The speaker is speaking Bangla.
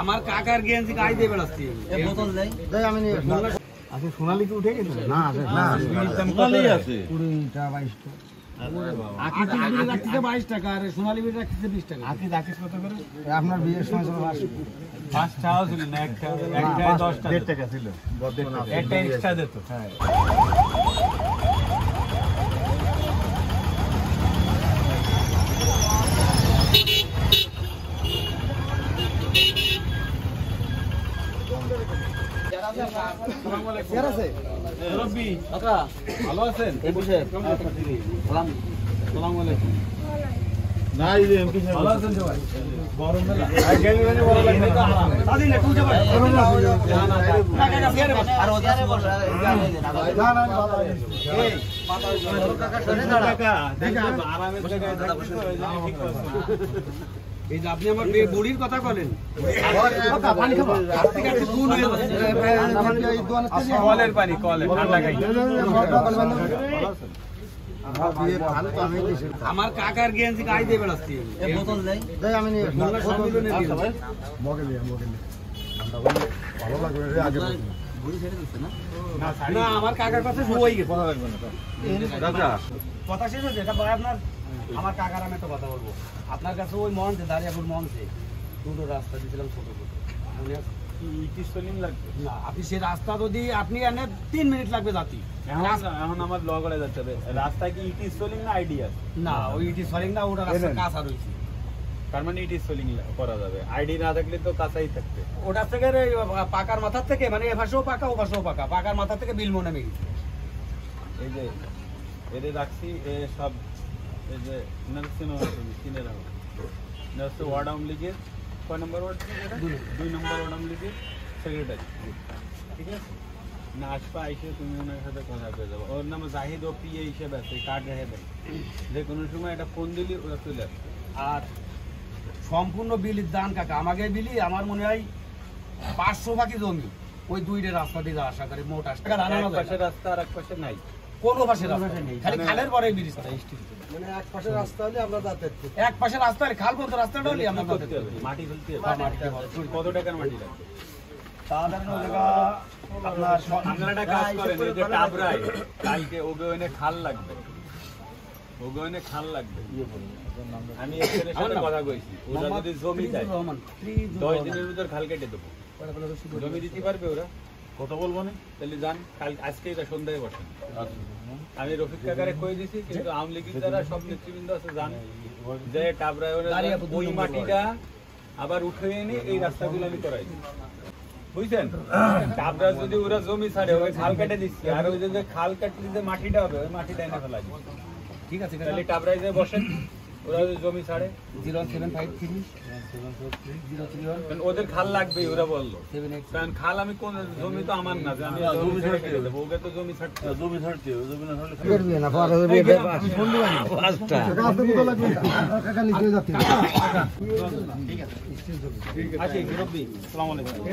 আমার কাকার গেঞ্জি গাই দিয়ে বেড়াচ্ছি বোতল দেয় আমি নিয়ে আচ্ছা সোনালী কি উঠে গেছে না না সোনালী আছে 20টা 22টা আকি বিড়ি রাখতেছে 22 টাকা আর সোনালী বিড়ি রাখতেছে 20 টাকা আকি রাখিস কত করে আপনার বিয়ের সময় ছিল 5 টাকা ছিল না একটা 10 টাকা ছিল একটা এক্সট্রা দিত হ্যাঁ ভালো আছেন এই যে আপনি আমার বুড়ির কথা বলেন কলের পানি কলের ঠান্ডা খাই আমার কাকার গেঞ্জি গাই দিয়ে বেড়াচ্ছি বোতল দেয় আমি না আমার কাকার কথা সবাই কথা শেষ হচ্ছে এটা আপনার আমার কাকার আমি একটা কথা বলবো আপনার কাছে ওই মঞ্চে দাঁড়িয়াপুর মঞ্চে দুটো রাস্তা দিয়েছিলাম ছোট ছোট না আপনি সেই রাস্তা যদি আপনি এনে 3 মিনিট লাগবে যাতি এখন আমার ব্লগ করে যাচ্ছে রাস্তা কি ইট ইজ সোলিং না আইডিয়া না ওই ইট ইজ সোলিং না ওটা রাস্তা কাঁচা রয়েছে তার মানে ইট ইজ সোলিং করা যাবে আইডি না থাকলে তো কাঁচাই থাকবে ওটার থেকে পাকার মাথার থেকে মানে এ পাশেও পাকা ও পাশেও পাকা পাকার মাথা থেকে বিল মনে মেরে এই যে এদের রাখছি সব এই যে কিনে রাখো ওয়ার্ড আওয়ামী লীগের কয় নম্বর ওয়ার্ড 2 নম্বর ওয়ার্ড আওয়ামী লীগের সেক্রেটারি ঠিক আছে না আসবা এসে তুমি ওনার সাথে কথা বলে যাবো ওর নাম জাহিদ ও পিএ হিসেবে আছে কার্ড রেখে দেয় যে কোনো সময় একটা ফোন দিলি ওরা চলে আসবে আর সম্পূর্ণ বিলির দান কাকা আমাকে বিলি আমার মনে হয় 500 বাকি জমি ওই দুইটা রাস্তা দিয়ে আশা করি মোট টাকা এক পাশে রাস্তা আর এক পাশে নাই কোনো পাশে রাস্তা নেই খালি খালের পরে ব্রিজটা মানে এক পাশে রাস্তা হলে আমরা যাতে এক পাশে রাস্তা হলে খাল পর্যন্ত রাস্তাটা হলে আমরা যাতে মাটি ফেলতে কত টাকার মাটি লাগবে সাধারণ জায়গা আপনার একটা কাজ করেন এই যে টাবরাই কালকে ওগে ওনে খাল লাগবে ওগে ওনে খাল লাগবে আমি এর সাথে কথা কইছি ওরা যদি জমি দেয় 10 দিনের ভিতর খাল কেটে দেব জমি দিতে পারবে ওরা কত বলবো না তাহলে যান কাল আজকে এটা সন্ধ্যায় বসেন আমি রফিক কাকারে কই দিছি কিন্তু আওয়ামী লীগের যারা সব নেতৃবৃন্দ আছে জান যে টাবরায় ওই মাটিটা আবার উঠে এনে এই রাস্তাগুলো আমি করাই দিই বুঝছেন টাবরা যদি ওরা জমি ছাড়ে ওই খাল কেটে দিচ্ছি আর ওই যে খাল কাটলে যে মাটিটা হবে ওই মাটিটা এনে ফেলা দিই ঠিক আছে তাহলে টাবরায় যে বসেন ওরা জমি ছাড়ে 07530 ওদের খাল লাগবে ওরা বললো কারণ খাল আমি কোন জমি তো আমার না আমি জমি ছাড়তে দেবো ওকে তো জমি ছাড়তে জমি ছাড়তে জমি না ছাড়লে না পরে পাঁচটা ঠিক আছে আসসালামু আলাইকুম